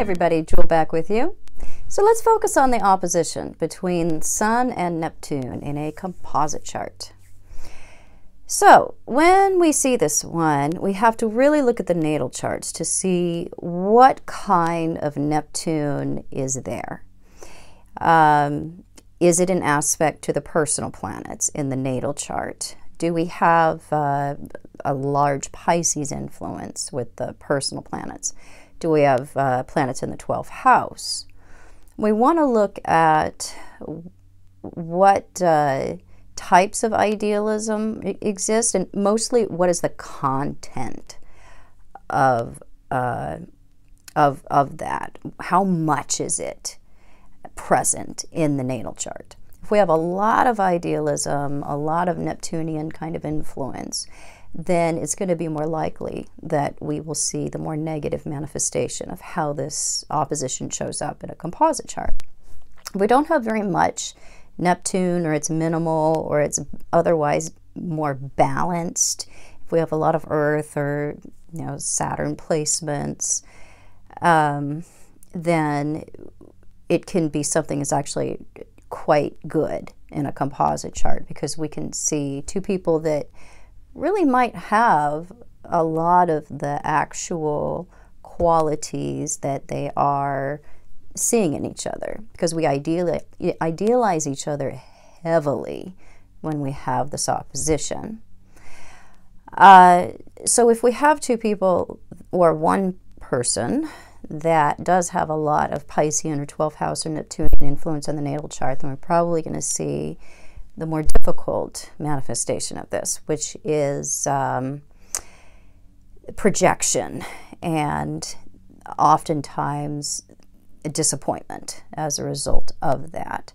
everybody, Jewel back with you. So let's focus on the opposition between Sun and Neptune in a composite chart. So when we see this one, we have to really look at the natal charts to see what kind of Neptune is there. Is it an aspect to the personal planets in the natal chart? Do we have a large Pisces influence with the personal planets? Do we have planets in the 12th house? We want to look at what types of idealism exist, and mostly what is the content of that. How much is it present in the natal chart? If we have a lot of idealism, a lot of Neptunian kind of influence, then it's going to be more likely that we will see the more negative manifestation of how this opposition shows up in a composite chart. If we don't have very much Neptune, or it's minimal, or it's otherwise more balanced, if we have a lot of Earth or Saturn placements, then it can be something that's actually quite good in a composite chart, because we can see two people that really might have a lot of the actual qualities that they are seeing in each other, because we idealize each other heavily when we have this opposition. So if we have two people or one person that does have a lot of Piscean or 12th house or Neptunian influence on the natal chart, then we're probably going to see the more difficult manifestation of this, which is projection and oftentimes disappointment as a result of that.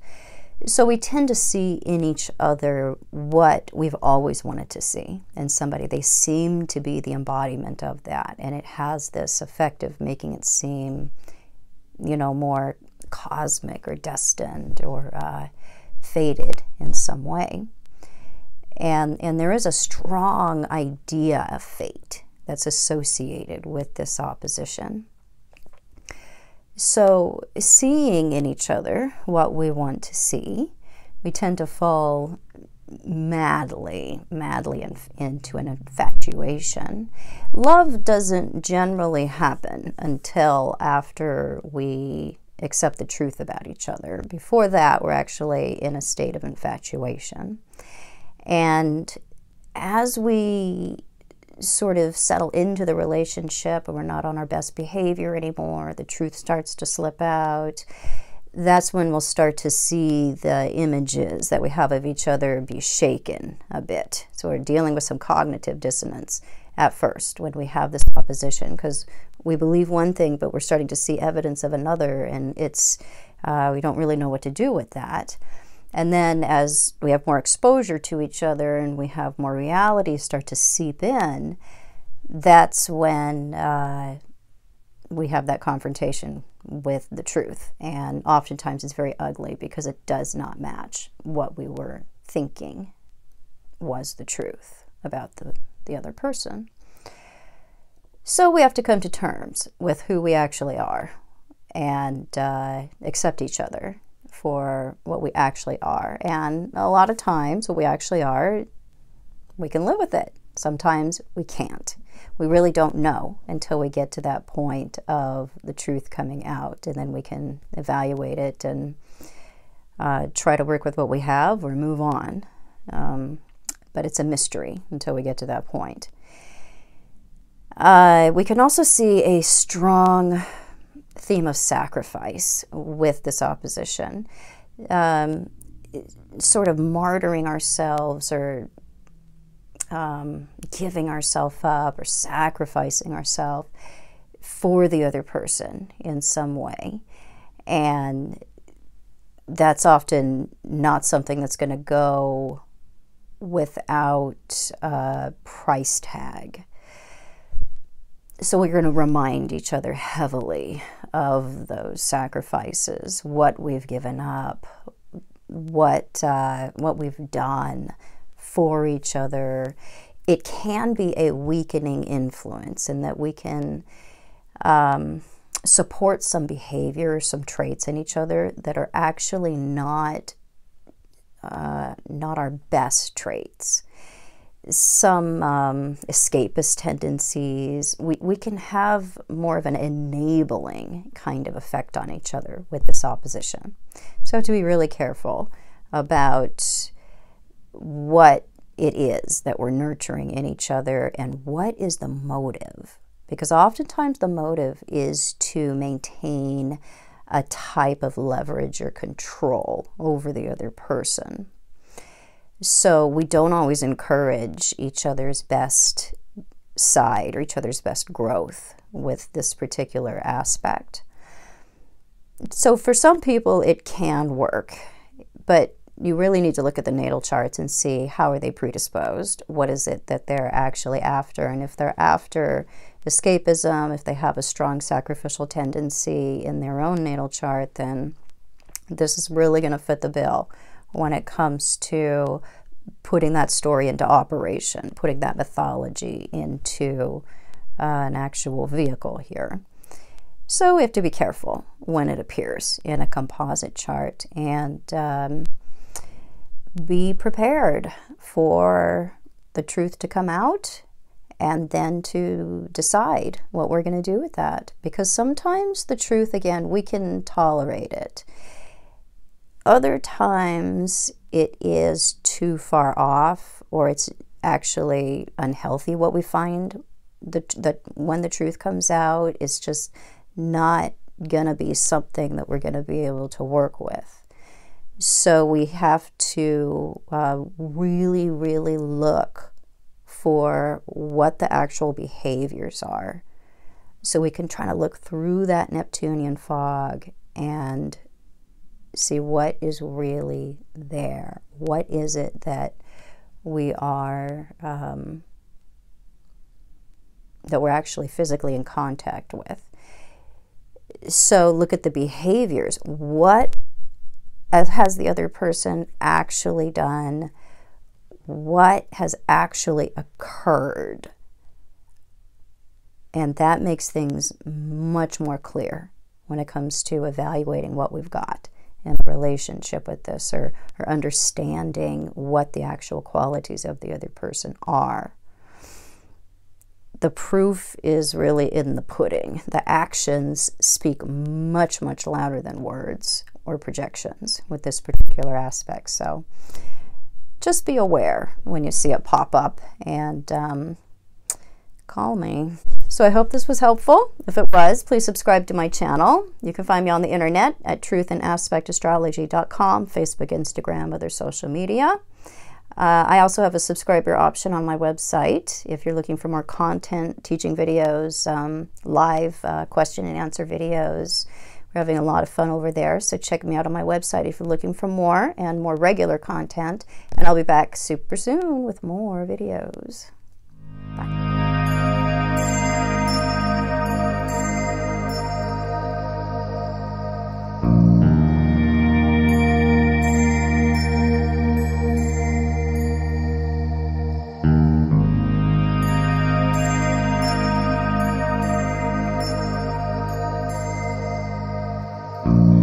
So we tend to see in each other what we've always wanted to see in somebody. They seem to be the embodiment of that, and it has this effect of making it seem, more cosmic or destined or fated in some way. And there is a strong idea of fate that's associated with this opposition. So seeing in each other what we want to see, we tend to fall madly into an infatuation. Love doesn't generally happen until after we accept the truth about each other. Before that, we're actually in a state of infatuation. And as we sort of settle into the relationship and we're not on our best behavior anymore, the truth starts to slip out, that's when we'll start to see the images that we have of each other be shaken a bit. So we're dealing with some cognitive dissonance at first when we have this opposition, because we believe one thing, but we're starting to see evidence of another, and it's we don't really know what to do with that. And then as we have more exposure to each other and we have more reality start to seep in, that's when we have that confrontation with the truth. And oftentimes it's very ugly, because it does not match what we were thinking was the truth about the other person. So we have to come to terms with who we actually are and accept each other for what we actually are. And a lot of times what we actually are, we can live with it. Sometimes we can't. We really don't know until we get to that point of the truth coming out, and then we can evaluate it and try to work with what we have or move on. But it's a mystery until we get to that point. We can also see a strong theme of sacrifice with this opposition, sort of martyring ourselves or giving ourselves up or sacrificing ourselves for the other person in some way. And that's often not something that's going to go without a price tag. So we're going to remind each other heavily of those sacrifices, what we've given up, what we've done for each other. It can be a weakening influence in that we can support some behavior, some traits in each other that are actually not our best traits. Some escapist tendencies. We can have more of an enabling kind of effect on each other with this opposition. So we have to be really careful about what it is that we're nurturing in each other and what is the motive. Because oftentimes the motive is to maintain a type of leverage or control over the other person. So we don't always encourage each other's best side or each other's best growth with this particular aspect. So for some people it can work, but you really need to look at the natal charts and see how are they predisposed. What is it that they're actually after? And if they're after escapism, if they have a strong sacrificial tendency in their own natal chart, then this is really going to fit the bill when it comes to putting that story into operation, putting that mythology into an actual vehicle here. So we have to be careful when it appears in a composite chart and be prepared for the truth to come out and then to decide what we're going to do with that. Because sometimes the truth, again, we can tolerate it. Other times it is too far off, or it's actually unhealthy what we find. That when the truth comes out, it's just not going to be something that we're going to be able to work with. So we have to really, really look for what the actual behaviors are. So we can try to look through that Neptunian fog and see what is really there. What is it that we are, that we're actually physically in contact with? So look at the behaviors. What has the other person actually done? What has actually occurred? And that makes things much more clear when it comes to evaluating what we've got in a relationship with this, or understanding what the actual qualities of the other person are. The proof is really in the pudding. The actions speak much, much louder than words or projections with this particular aspect. So just be aware when you see it pop up and call me. So I hope this was helpful. If it was, please subscribe to my channel. You can find me on the internet at truthandaspectastrology.com, Facebook, Instagram, other social media. I also have a subscriber option on my website if you're looking for more content, teaching videos, live question and answer videos. We're having a lot of fun over there, so check me out on my website if you're looking for more and more regular content. And I'll be back super soon with more videos. Bye. you.